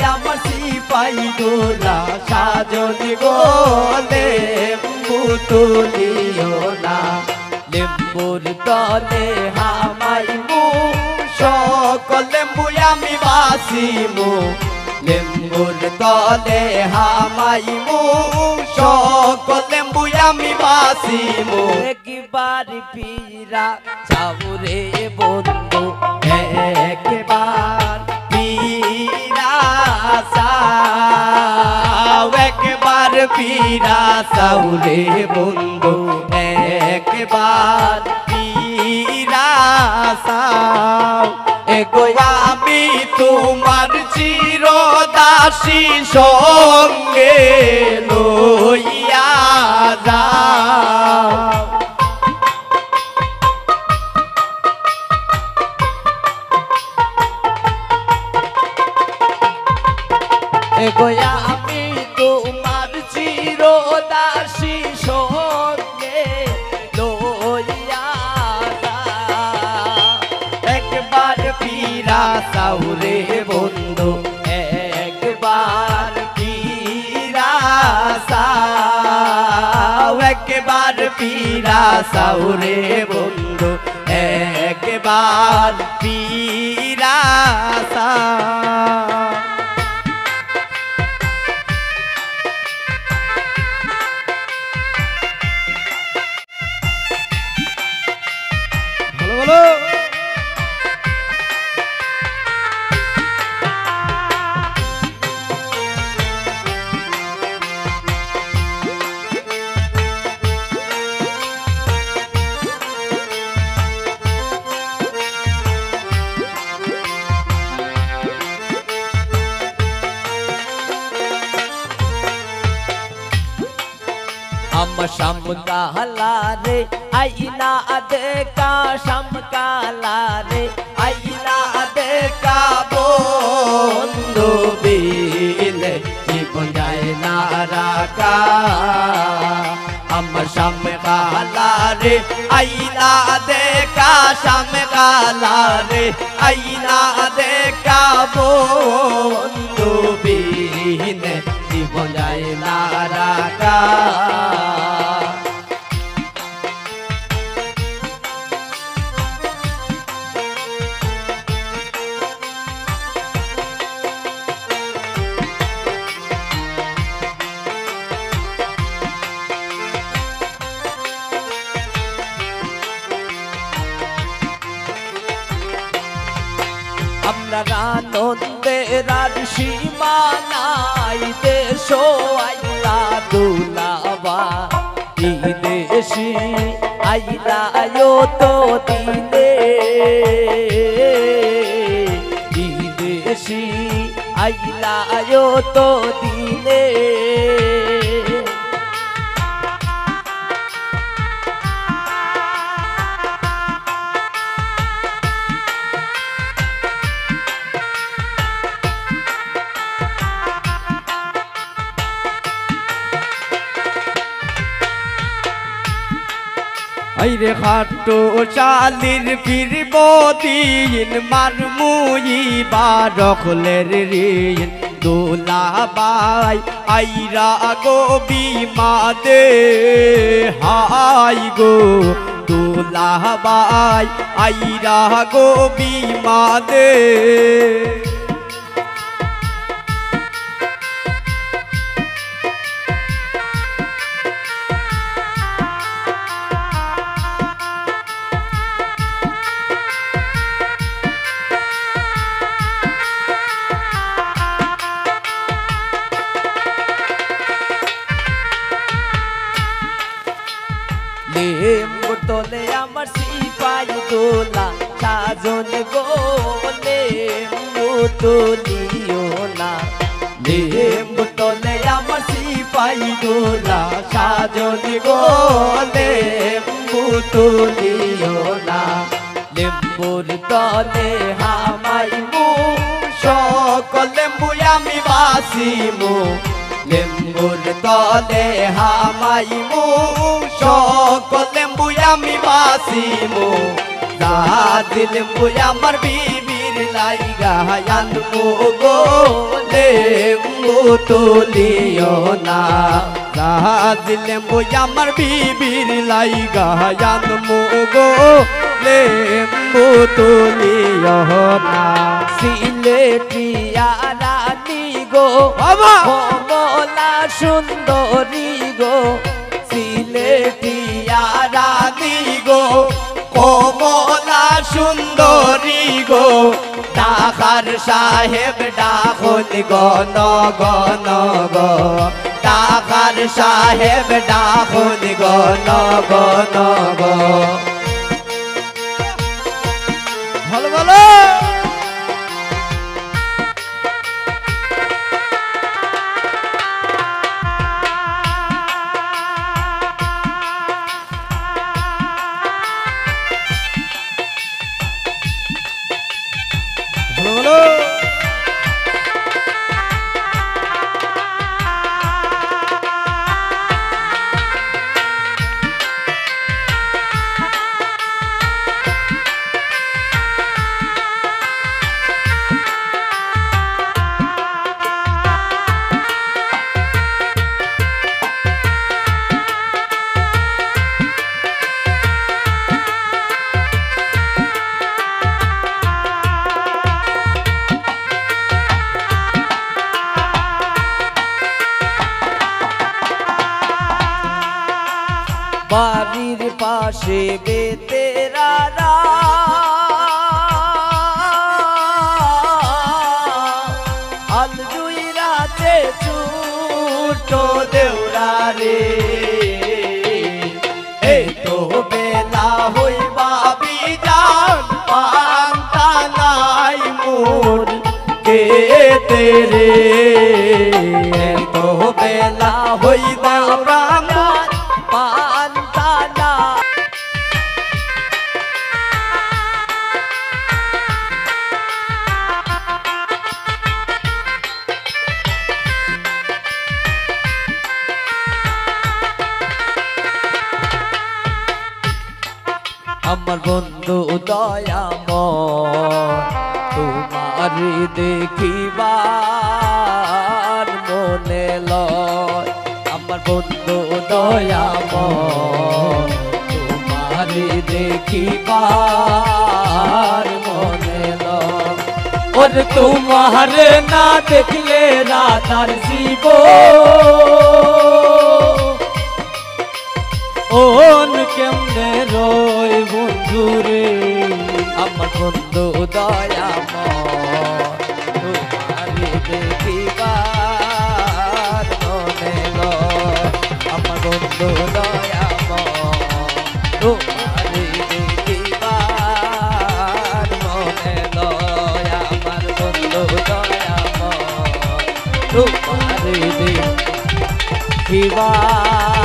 আমার সিপাই দোলা সাজন গো লেম্বু তুলিও না লেম্বুর তলে হামাইমু সকল লেম্বু আমি বাসিমু লেম্বুর তলে হামাইমু সকল লেম্বু আমি বাসিমু একবার পীরা চাউরে বন্ধু একবার পীরা চাও একবার পীরা চাউরে বন্ধু একবার পীরা চাও এগো আমি তোমার চিরদাসী সঙ্গে লইয়া যাও এগো আমি তোমার চিরদাসী সঙ্গে লইয়া যাও একবার পীরা চাউরে বন্ধু একবার পীরা চাও একবার পীরা চাউরে বন্ধু একবার পীরা চাও শামকালা রে আইনা দেখা শামকালা রে আইনা দেখা বন্ধু বিলে জীবন যায় না রাখা আমার শামকালা রে আইনা দেখা শামকালা রে আইনা দেখা বন্ধু বিলে জীবন যায় না রাখা আপনারা নন্দের আর সীমা নাই দেশ আইলা দুলাবা এই দেশি আইলা তো দিলে এই দেশি আইলা তো দিলে আইরে খাটো চালির পীর বদিন মারমুই বারখলের ঋণ দোলাবাই আইরা গো বিমাদে হাই গো দোলাবাই আইরা গো বিমাদে লেম্বু তলে আমার সিপাই দোলা সাজন গো লেম্বু তুলিও না লেম্বু তলে আমার সিপাই দোলা সাজন গো লেম্বু তুলিও না লেম্বুর তলে হামাইমু সকল লেম্বু আমি বাসিমু লেম্বুর তলে হামাইমু সকল লেম্বু আমি বাসিমু দাদি লেম্বু আমার বিবির লাইগা আনমু গো তুলিও না রাজিলে মুই আমার বিবির লাইগা আনমু গো লেম্বু তুলিও না সিলেটিয়া রানী গো কমলা সুন্দরী গো সিলেটিয়া রানী গো কমলা সুন্দরী গো ডাকার সাহেব ডাকুন গণ গণ গো ডাকার সাহেব ডাকুন গণ গণ গো ভালো ভালো বাড়ির পাশে বেতেরারা আলজুই রাতে ছুট দেউরা রে এই তো বেলা হইবা বিজান পান্তা নাই মোর কে তেরে এই তো বেলা হইবা ব্রাহ্মণ পান্তানা আমার বন্ধু দয়াময় তোমার দেখিবার মনে লয় আমার বন্ধু দয়াময় তোমার দেখিবার মনে লয় ওর তোমার না দেখলে রাতার জীব ওন কেমনে রয় বন্ধু রে আমার বন্ধু দয়াময় তোমার দেখিবার মনে লয় আমার বন্ধু দয়াময় তোমার দেখিবার মনে লয় আমার বন্ধু দয়াময় তোমার দেখিবার